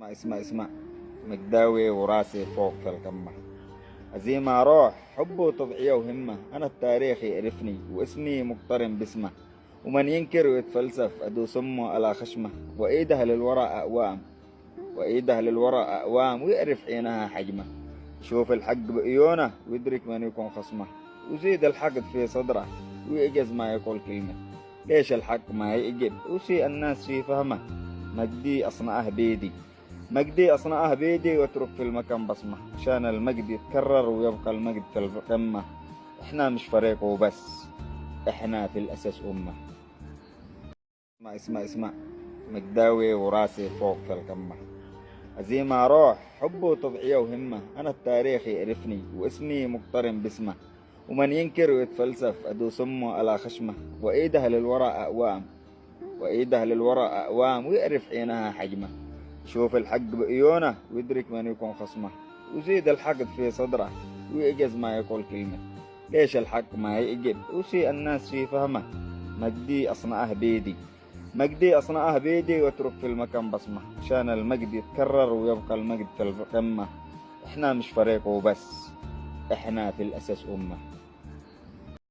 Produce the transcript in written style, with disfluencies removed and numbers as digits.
اسمع مقداوي وراسي فوق في القمة. عزيمة روح حب وتضحية وهمة. أنا التاريخ يعرفني واسمي مقترن باسمه، ومن ينكر ويتفلسف أدوس أمه على خشمه. وإيدها للوراء أقوام ويعرف حينها حجمه. شوف الحق بعيونه ويدرك من يكون خصمه، وزيد الحقد في صدره ويعجز ما يقول كلمة. ليش الحق ما يعجب وسيء الناس في فهمه؟ مجدي أصنعه بيدي واترك في المكان بصمة، عشان المجد يتكرر ويبقى المجد في القمة. احنا مش فريق وبس، احنا في الأساس أمة. اسمع مقداوي وراسي فوق في القمة. عزيمة روح حب وتضحية وهمة. أنا التاريخ يعرفني واسمي مقترن باسمه، ومن ينكر ويتفلسف أدوس أمه على خشمه. وإيدها للوراء أقوام ويعرف حينها حجمه. شوف الحق بعيونه ويدرك من يكون خصمه، وزيد الحقد في صدره ويعجز ما يقول كلمة. ليش الحق ما يعجب وسيء الناس في فهمه؟ مجدي أصنعه بيدي واترك في المكان بصمة، عشان المجد يتكرر ويبقى المجد في القمة. احنا مش فريق وبس، احنا في الأساس أمة.